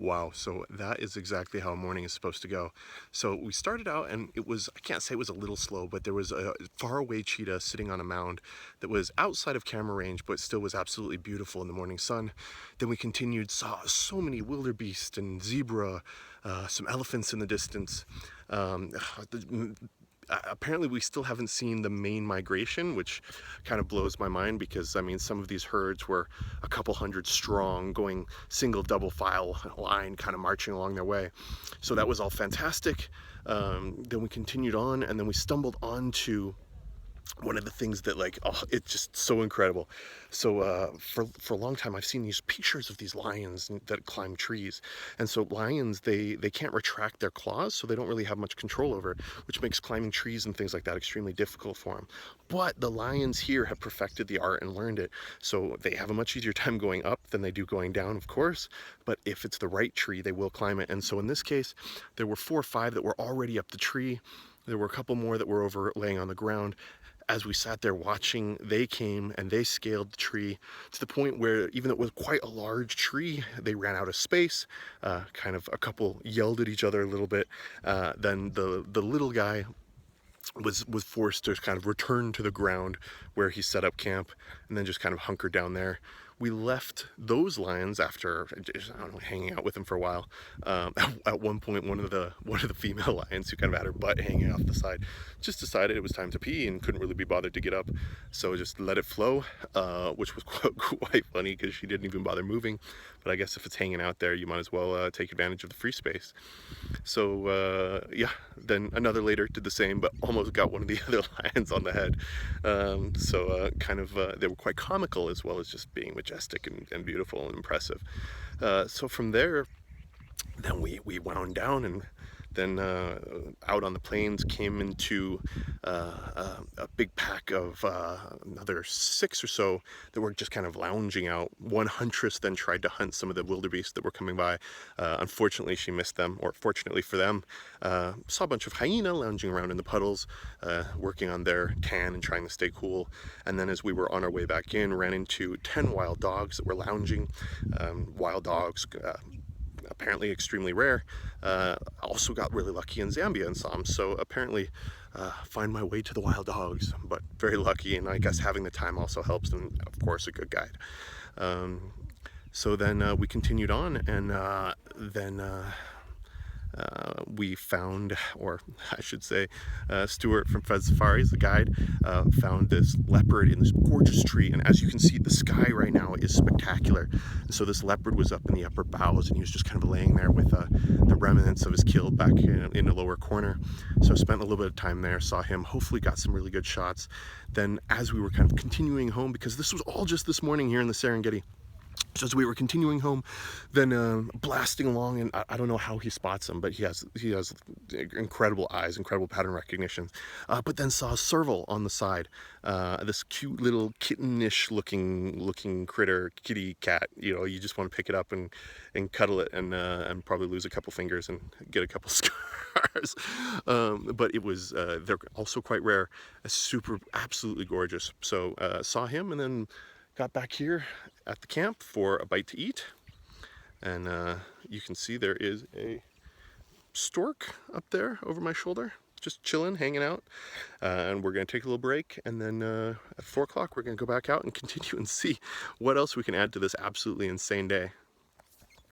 Wow, so that is exactly how a morning is supposed to go. So we started out and it was, I can't say it was a little slow, but there was a faraway cheetah sitting on a mound that was outside of camera range, but still was absolutely beautiful in the morning sun. Then we continued, saw so many wildebeest and zebra, some elephants in the distance. Um, Apparently we still haven't seen the main migration, which kind of blows my mind because I mean some of these herds were a couple hundred strong, going single double file line, kind of marching along their way. So that was all fantastic. Then we continued on and then we stumbled onto one of the things that, like, oh, it's just so incredible. So for a long time I've seen these pictures of these lions that climb trees, and so lions, they can't retract their claws, so they don't really have much control over it, which makes climbing trees and things like that extremely difficult for them. But the lions here have perfected the art and learned it, so they have a much easier time going up than they do going down, of course, but if it's the right tree they will climb it. And so in this case there were 4 or 5 that were already up the tree. There were a couple more that were over laying on the ground. As we sat there watching, they came and they scaled the tree to the point where, even though it was quite a large tree, they ran out of space. Kind of a couple yelled at each other a little bit. Then the little guy was forced to kind of return to the ground where he set up camp and then just kind of hunkered down there. We left those lions after, I don't know, hanging out with them for a while. At one point, one of the female lions, who kind of had her butt hanging off the side, just decided it was time to pee and couldn't really be bothered to get up, so just let it flow, which was quite funny because she didn't even bother moving. But I guess if it's hanging out there, you might as well take advantage of the free space. So yeah, then another later did the same, but almost got one of the other lions on the head. Kind of they were quite comical as well as just being majestic and beautiful and impressive. So from there, then we wound down and then out on the plains came into a big pack of another 6 or so that were just kind of lounging out. One huntress then tried to hunt some of the wildebeest that were coming by. Unfortunately she missed them, or fortunately for them, saw a bunch of hyena lounging around in the puddles, working on their tan and trying to stay cool. And then as we were on our way back in, ran into 10 wild dogs that were lounging. Wild dogs, apparently extremely rare. Also got really lucky in Zambia and saw them. So apparently find my way to the wild dogs, but very lucky, and I guess having the time also helps, and of course a good guide. So then we continued on, and then we found, or I should say, Stuart from Fed Safaris, the guide, found this leopard in this gorgeous tree. And as you can see, the sky right now is spectacular. And so this leopard was up in the upper boughs, and he was just kind of laying there with the remnants of his kill back in the lower corner. So I spent a little bit of time there, saw him, hopefully got some really good shots. Then as we were kind of continuing home, because this was all just this morning here in the Serengeti, so as we were continuing home, then blasting along, and I don't know how he spots them, but he has incredible eyes, incredible pattern recognition. But then saw a serval on the side, this cute little kittenish looking critter, kitty cat. You know, you just want to pick it up and cuddle it, and probably lose a couple fingers and get a couple scars. But it was they're also quite rare, absolutely gorgeous. So saw him, and then got back here at the camp for a bite to eat. And you can see there is a stork up there over my shoulder, just chilling, hanging out. And we're gonna take a little break, and then at 4 o'clock we're gonna go back out and continue and see what else we can add to this absolutely insane day.